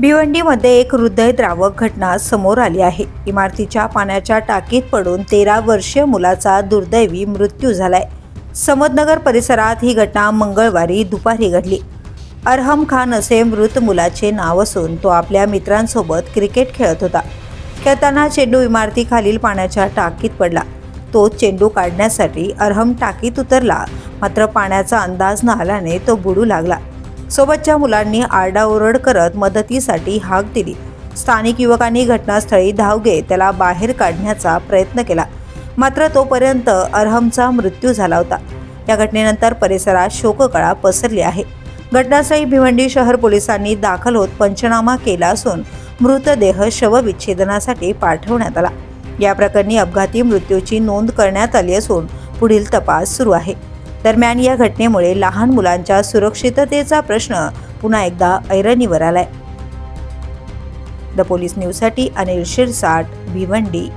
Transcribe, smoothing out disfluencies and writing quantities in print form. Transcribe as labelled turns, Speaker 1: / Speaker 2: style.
Speaker 1: भिवंडीमध्ये एक हृदयद्रावक घटना समोर आली आहे। इमारतीच्या पाण्याच्या टाकीत पडून 13 वर्षीय मुलाचा दुर्दैवी मृत्यू झालाय। समदनगर परिसरात ही घटना मंगळवारी दुपारी घडली। अरहम खान असे मृत मुलाचे नाव असून तो आपल्या मित्रांसोबत क्रिकेट खेळत होता। खेळताना चेंडू इमारतीखालील पाण्याच्या टाकीत पडला। तो चेंडू काढण्यासाठी अरहम टाकीत उतरला, मात्र पाण्याचा अंदाज न आल्याने तो बुडू लागला। सोबतच्या मुलांनी आरडाओरड करत मदतीसाठी हाक दिली। स्थानिक युवकांनी घटनास्थळी धाव घेत त्याला बाहेर काढण्याचा प्रयत्न केला, मात्र तोपर्यंत अरहमचा मृत्यू झाला होता। या घटनेनंतर परिसरात शोककळा पसरली आहे। घटनास्थळी भिवंडी शहर पोलिसांनी दाखल होत पंचनामा केला असून मृतदेह शवविच्छेदनासाठी पाठवण्यात आला। या प्रकरणी अपघाती मृत्यूची नोंद करण्यात आली असून पुढील तपास सुरू आहे। दरम्यान या घटनेमुळे लहान मुलांच्या सुरक्षिततेचा प्रश्न पुन्हा एकदा ऐरणीवर आलाय। द पोलीस न्यूजसाठी अनिल शिरसाट, भिवंडी।